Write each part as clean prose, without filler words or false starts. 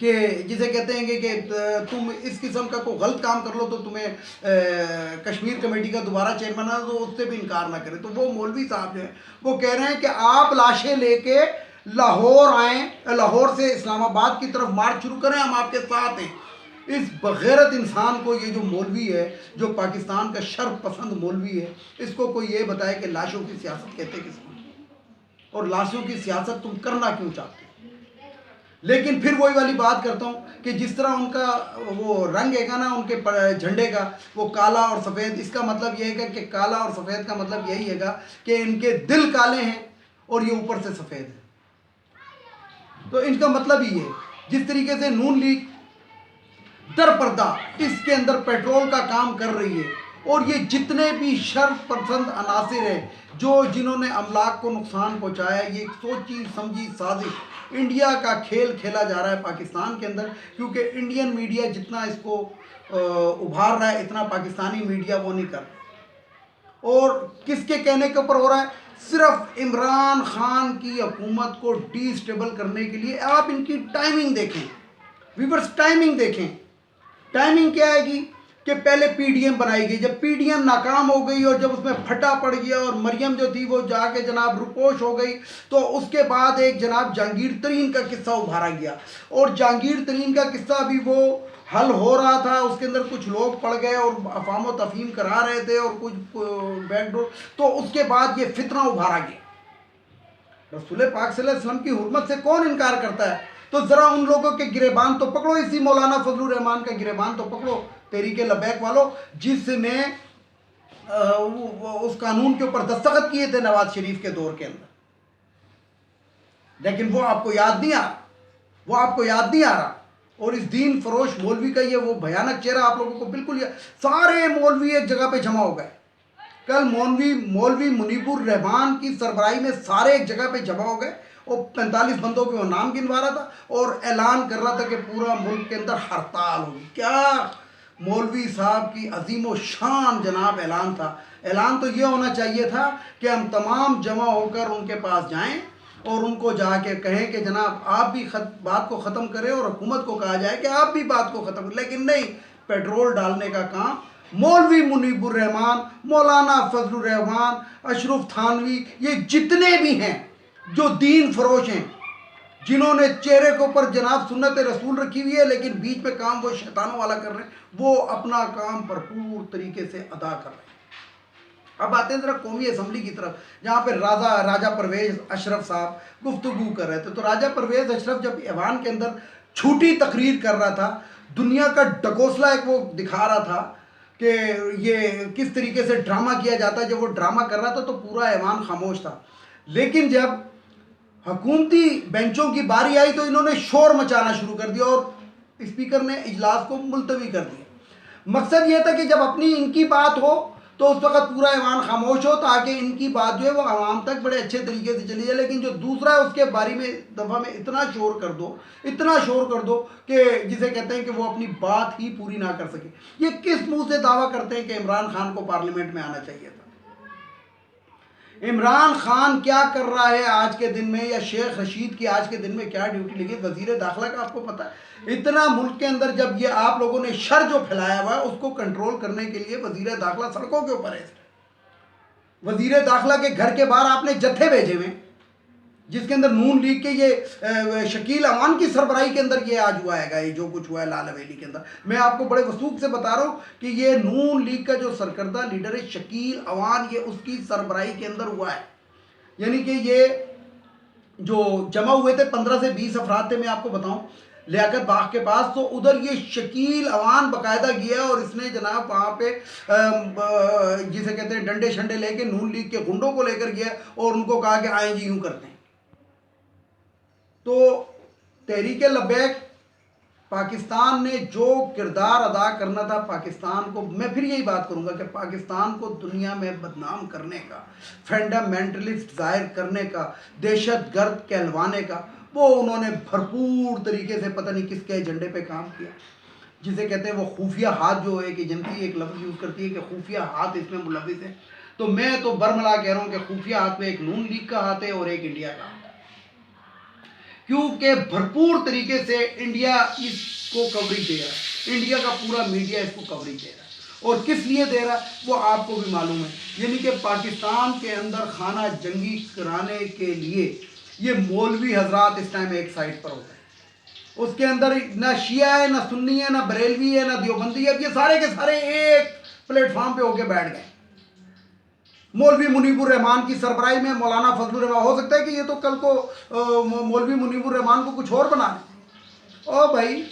کہ جسے کہتے ہیں کہ تم اس قسم کا کوئی غلط کام کر لو تو تمہیں کشمیر کمیٹی کا دوبارہ چیئرمین ہے تو اس سے بھی انکار نہ کرے. تو وہ مولوی صاحب جو ہیں وہ کہہ رہے ہیں کہ آپ لاشیں لے کے لاہور آئیں, لاہور سے اسلام آباد کی طرف مارچ شروع کریں, ہم آپ کے ساتھ ہیں. اس بغیرت انسان کو, یہ جو مولوی ہے جو پاکستان کا شرف پسند مولوی ہے, اس کو کوئی یہ بتائے کہ لاشوں کی سیاست کہتے کس کو, اور لاشوں کی سیاست تم کرنا کیوں چاہتے. لیکن پھر وہی والی بات کرتا ہوں کہ جس طرح ان کا وہ رنگ ہے نا ان کے جھنڈے کا, وہ کالا اور سفید, اس کا مطلب یہ ہے کہ کالا اور سفید کا مطلب یہی ہے گا کہ ان کے دل کالے ہیں اور یہ اوپر سے سفید ہے. تو ان کا مطلب ہی ہے. جس طریقے سے نون لیگ در پردہ اس کے اندر پیٹرول کا کام کر رہی ہے, اور یہ جتنے بھی شر پسند عناصر ہیں جنہوں نے املاک کو نقصان پہنچایا, یہ ایک سوچی سمجھی سازش انڈیا کا کھیل کھیلا جا رہا ہے پاکستان کے اندر. کیونکہ انڈین میڈیا جتنا اس کو ابھار رہا ہے اتنا پاکستانی میڈیا وہ نہیں کر رہا. اور کس کے کہنے کے اوپر ہو رہا ہے؟ صرف عمران خان کی حکومت کو ڈی سٹیبل کرنے کے لیے. آپ ان کی ٹائمنگ دیکھیں ویورز, ٹائمنگ دیکھیں. ٹائمنگ کیا آئے گی کہ پہلے پی ڈی ایم بنائی گئی, جب پی ڈی ایم ناکام ہو گئی اور جب اس میں پھٹا پڑ گیا اور مریم جو تھی وہ جا کے جناب روپوش ہو گئی, تو اس کے بعد ایک جناب جہانگیر ترین کا قصہ ابھارا گیا. اور جہانگیر ترین کا قصہ بھی وہ حل ہو رہا تھا, اس کے اندر کچھ لوگ پڑ گئے اور افہام و تفہیم کرا رہے تھے اور کچھ بیک ڈور, تو اس کے بعد یہ فتنہ ابھارا گیا. رسول پاک صلی اللہ علیہ وسلم کی حرمت سے کون انکار کرتا ہے؟ تو ذرا ان لوگوں کے گریبان تو پکڑو, اسی مولانا فضل الرحمان کا گریبان تو پکڑو, تحریک لبیک والوں, جس نے اس قانون کے اوپر دستخط کیے تھے نواز شریف کے دور کے اندر. لیکن وہ آپ کو یاد نہیں آ رہا, وہ آپ کو یاد نہیں آ رہا. اور اس دین فروش مولوی کا یہ وہ بھیانک چہرہ آپ لوگوں کو بالکل سارے مولوی ایک جگہ پہ جمع ہو گئے. کل مولوی منیب الرحمان کی سربراہی میں سارے ایک جگہ پہ جمع ہو گئے, اور 45 بندوں کے وہ نام گنوا رہا تھا اور اعلان کر رہا تھا کہ پورا ملک کے اندر ہڑتال ہوگی. کیا مولوی صاحب کی عظیم و شان جناب اعلان تھا. اعلان تو یہ ہونا چاہیے تھا کہ ہم تمام جمع ہو کر ان کے پاس جائیں اور ان کو جا کے کہیں کہ جناب آپ بھی بات کو ختم کریں, اور حکومت کو کہا جائے کہ آپ بھی بات کو ختم کریں. لیکن نہیں, پیٹرول ڈالنے کا کام مولوی منیب الرحمان, مولانا فضل الرحمان, اشرف تھانوی, یہ جتنے بھی ہیں جو دین فروش ہیں, جنہوں نے چہرے کے اوپر جناب سنت رسول رکھی ہوئی ہے لیکن بیچ میں کام وہ شیطانوں والا کر رہے ہیں, وہ اپنا کام بھرپور طریقے سے ادا کر رہے ہیں. اب آتے ہیں ذرا قومی اسمبلی کی طرف, جہاں پہ راجہ پرویز اشرف صاحب گفتگو کر رہے تھے. تو راجہ پرویز اشرف جب ایوان کے اندر جھوٹی تقریر کر رہا تھا, دنیا کا ڈکوسلا ایک وہ دکھا رہا تھا کہ یہ کس طریقے سے ڈرامہ کیا جاتا ہے, جب وہ ڈرامہ کر رہا تھا تو پورا ایوان خاموش تھا. لیکن جب حکومتی بینچوں کی باری آئی تو انہوں نے شور مچانا شروع کر دیا اور اسپیکر نے اجلاس کو ملتوی کر دیا. مقصد یہ تھا کہ جب اپنی ان کی بات ہو تو اس وقت پورا ایوان خاموش ہو, تاکہ ان کی بات جو ہے وہ عوام تک بڑے اچھے طریقے سے چلی جائے. لیکن جو دوسرا ہے اس کے بارے میں دفعہ میں اتنا شور کر دو کہ جسے کہتے ہیں کہ وہ اپنی بات ہی پوری نہ کر سکے. یہ کس منہ سے دعویٰ کرتے ہیں کہ عمران خان کو پارلیمنٹ میں آنا چاہیے تھا؟ عمران خان کیا کر رہا ہے آج کے دن میں, یا شیخ رشید کی آج کے دن میں کیا ڈیوٹی لگی؟ وزیر داخلہ کا آپ کو پتہ ہے, اتنا ملک کے اندر جب یہ آپ لوگوں نے شر جو پھیلایا ہوا ہے اس کو کنٹرول کرنے کے لیے وزیر داخلہ سڑکوں کے اوپر ہے. وزیر داخلہ کے گھر کے باہر آپ نے جتھے بھیجے ہوئے, جس کے اندر نون لیگ کے یہ شکیل اوان کی سربراہی کے اندر یہ آج ہوا ہے, یہ جو کچھ ہوا ہے لال حویلی کے اندر. میں آپ کو بڑے وثوق سے بتا رہا ہوں کہ یہ نون لیگ کا جو سرکردہ لیڈر ہے شکیل اوان, یہ اس کی سربراہی کے اندر ہوا ہے. یعنی کہ یہ جو جمع ہوئے تھے 15 سے 20 افراد تھے, میں آپ کو بتاؤں لیاقت باغ کے پاس, تو ادھر یہ شکیل اوان باقاعدہ گیا اور اس نے جناب وہاں پہ جسے کہتے ہیں ڈنڈے شنڈے لے کے نون لیگ کے گنڈوں کو لے کر گیا اور ان کو کہا کہ آئیں جی یوں کرتے ہیں. تو تحریک لبیک پاکستان نے جو کردار ادا کرنا تھا پاکستان کو, میں پھر یہی بات کروں گا کہ پاکستان کو دنیا میں بدنام کرنے کا, فنڈامنٹلسٹ ظاہر کرنے کا, دہشت گرد کہلوانے کا, وہ انہوں نے بھرپور طریقے سے پتہ نہیں کس کے ایجنڈے پہ کام کیا. جسے کہتے ہیں وہ خفیہ ہاتھ, جو ایک ایجنسی ایک لفظ یوز کرتی ہے کہ خفیہ ہاتھ اس میں ملوث ہے. تو میں تو برملا کہہ رہا ہوں کہ خفیہ ہاتھ میں ایک نون لیگ کا ہاتھ ہے اور ایک انڈیا کا ہاتھ ہے. کیونکہ بھرپور طریقے سے انڈیا اس کو کوریج دے رہا ہے، انڈیا کا پورا میڈیا اس کو کوریج دے رہا ہے، اور کس لیے دے رہا ہے وہ آپ کو بھی معلوم ہے، یعنی کہ پاکستان کے اندر خانہ جنگی کرانے کے لیے یہ مولوی حضرات اس ٹائم ایک سائٹ پر ہوتا ہے، اس کے اندر نہ شیعہ ہے، نہ سنی ہے، نہ بریلوی ہے، نہ دیوبندی ہے، یہ سارے کے سارے ایک پلیٹ فارم پہ ہو کے بیٹھ گئے۔ مولوی منیب الرحمان کی سربراہی میں مولانا فضل الرحمان، ہو سکتا ہے کہ یہ تو کل کو مولوی منیب الرحمان کو کچھ اور بنا دیں۔ او بھائی،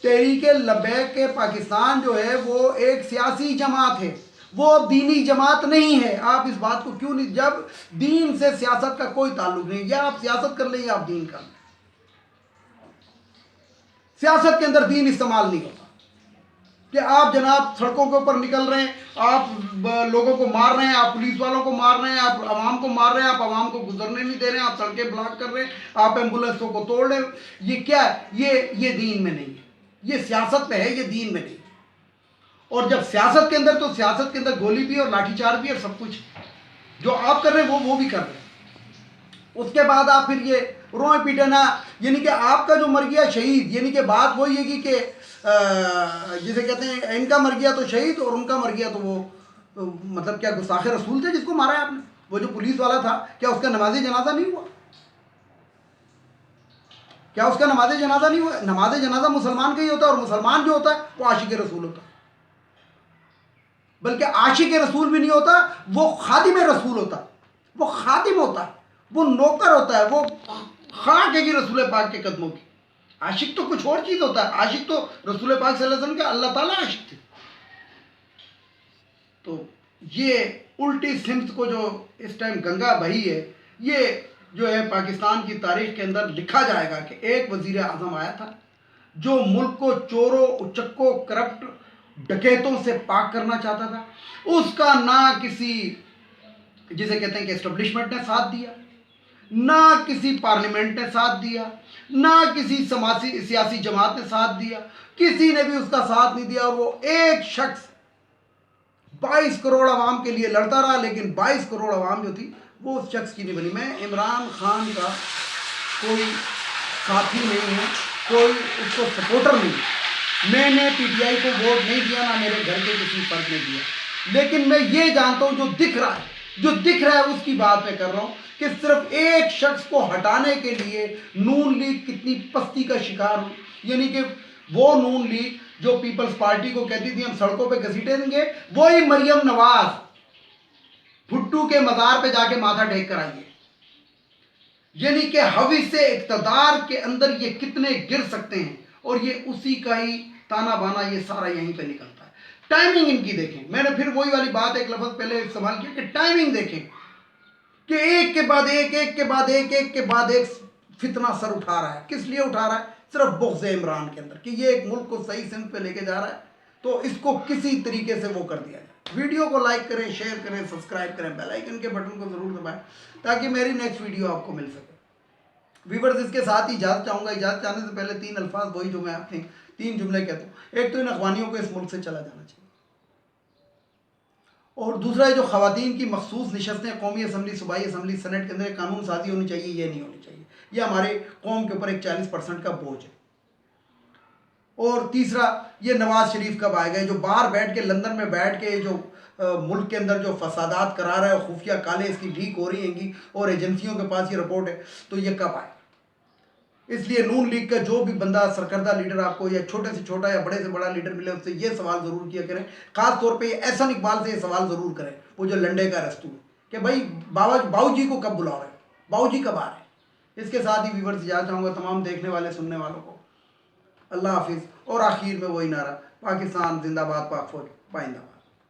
تحریک لبیک پاکستان جو ہے وہ ایک سیاسی جماعت ہے، وہ دینی جماعت نہیں ہے۔ آپ اس بات کو کیوں نہیں، جب دین سے سیاست کا کوئی تعلق نہیں، یا آپ سیاست کر لیں یا آپ دین کر لیں، سیاست کے اندر دین استعمال نہیں ہوتا کہ آپ جناب سڑکوں کے اوپر نکل رہے ہیں، آپ لوگوں کو مار رہے ہیں، آپ پولیس والوں کو مار رہے ہیں، آپ عوام کو مار رہے ہیں، آپ عوام کو گزرنے نہیں دے رہے ہیں، آپ سڑکیں بلاک کر رہے ہیں، آپ ایمبولینسوں کو توڑ رہے ہیں۔ یہ کیا ہے؟ یہ دین میں نہیں ہے، یہ سیاست میں ہے، یہ دین میں نہیں۔ اور جب سیاست کے اندر، تو سیاست کے اندر گولی بھی اور لاٹھی چارج بھی اور سب کچھ جو آپ کر رہے ہیں وہ بھی کر رہے ہیں۔ اس کے بعد آپ پھر یہ روئے پیٹے نہ، یعنی کہ آپ کا جو مر گیا شہید، یعنی کہ بات وہی ہے کہ جسے کہتے ہیں ان کا مر گیا تو شہید اور ان کا مر گیا تو وہ مطلب کیا گستاخ رسول تھے جس کو مارا ہے آپ نے؟ وہ جو پولیس والا تھا، کیا اس کا نماز جنازہ نہیں ہوا؟ کیا اس کا نماز جنازہ نہیں ہوا؟ نماز جنازہ مسلمان کا ہی ہوتا ہے، اور مسلمان جو ہوتا ہے وہ عاشق رسول ہوتا ہے، بلکہ عاشق رسول بھی نہیں ہوتا، وہ خادم رسول ہوتا ہے، وہ خادم ہوتا ہے، وہ نوکر ہوتا ہے، وہ خاک ہے کہ رسول پاک کے قدموں کی۔ عاشق تو کچھ اور چیز ہوتا ہے، عاشق تو رسول پاک صلی اللہ علیہ وسلم کا اللہ تعالیٰ عاشق تھے۔ تو یہ الٹی سمت کو جو اس ٹائم گنگا بہی ہے، یہ جو ہے پاکستان کی تاریخ کے اندر لکھا جائے گا کہ ایک وزیر اعظم آیا تھا جو ملک کو چوروں، اچکوں، کرپٹ ڈکیتوں سے پاک کرنا چاہتا تھا۔ اس کا نہ کسی جسے کہتے ہیں کہ اسٹیبلشمنٹ نے ساتھ دیا، نہ کسی پارلیمنٹ نے ساتھ دیا، نہ کسی سیاسی جماعت نے ساتھ دیا، کسی نے بھی اس کا ساتھ نہیں دیا، اور وہ ایک شخص 22 کروڑ عوام کے لیے لڑتا رہا، لیکن 22 کروڑ عوام جو تھی وہ اس شخص کی نہیں بنی۔ میں عمران خان کا کوئی ساتھی نہیں ہوں، کوئی اس کو سپورٹر نہیں، میں نے پی ٹی آئی کو ووٹ نہیں دیا، نہ میرے گھر کے کسی فرد نے دیا، لیکن میں یہ جانتا ہوں جو دکھ رہا ہے اس کی بات میں کر رہا ہوں کہ صرف ایک شخص کو ہٹانے کے لیے نون لیگ کتنی پستی کا شکار ہو۔ یعنی کہ وہ نون لیگ جو پیپلز پارٹی کو کہتی تھی ہم سڑکوں پہ گھسیٹیں دیں گے، وہی مریم نواز بھٹو کے مزار پہ جا کے ماتھا ٹیک کر آئیے۔ یعنی کہ ہوس اقتدار کے اندر یہ کتنے گر سکتے ہیں، اور یہ اسی کا ہی تانا بانا یہ سارا یہیں پہ نکلتا ہے۔ ٹائمنگ ان کی دیکھیں، میں نے پھر وہی والی بات ایک لفظ پہلے استعمال کیا کہ ٹائمنگ دیکھیں کہ ایک کے بعد ایک، ایک کے بعد ایک، ایک کے بعد ایک فتنہ سر اٹھا رہا ہے۔ کس لیے اٹھا رہا ہے؟ صرف بغض عمران کے اندر کہ یہ ایک ملک کو صحیح سمت پہ لے کے جا رہا ہے، تو اس کو کسی طریقے سے وہ کر دیا جائے۔ ویڈیو کو لائک کریں، شیئر کریں، سبسکرائب کریں، بیل آئیکن کے بٹن کو ضرور دبائیں تاکہ میری نیکسٹ ویڈیو آپ کو مل سکے۔ ویورز، اس کے ساتھ ہی اجازت چاہوں گا۔ اجازت چاہنے سے پہلے 3 الفاظ وہی جو میں آپ نے 3 جملے کہتا ہوں۔ ایک تو ان اخوانیوں کو اس ملک سے چلا جانا چاہیے، اور دوسرا جو خواتین کی مخصوص نشستیں قومی اسمبلی، صوبائی اسمبلی، سینٹ کے اندر قانون سازی ہونی چاہیے، یہ نہیں ہونی چاہیے، یہ ہمارے قوم کے اوپر ایک 40% کا بوجھ ہے۔ اور تیسرا، یہ نواز شریف کب آئے گا جو باہر بیٹھ کے لندن میں بیٹھ کے جو ملک کے اندر جو فسادات کرا رہا ہے، خفیہ کالے اس کی لیک ہو رہی ہیں اور ایجنسیوں کے پاس یہ رپورٹ ہے، تو یہ کب آئے؟ اس لیے نون لیگ کا جو بھی بندہ سرکردہ لیڈر آپ کو یا چھوٹے سے چھوٹا یا بڑے سے بڑا لیڈر ملے، اس سے یہ سوال ضرور کیا کریں، خاص طور پہ احسن اقبال سے یہ سوال ضرور کریں، وہ جو لنڈے کا رستو ہے، کہ بھائی باؤ جی کو کب بلا رہے ہیں، باؤ جی کب آ رہے ہیں۔ اس کے ساتھ ہی ویورز اجازت چاہوں گا تمام دیکھنے والے سننے والوں کو، اللہ حافظ۔ اور آخر میں وہی نعرہ، پاکستان زندہ باد، پاک فوج پائندہ باد۔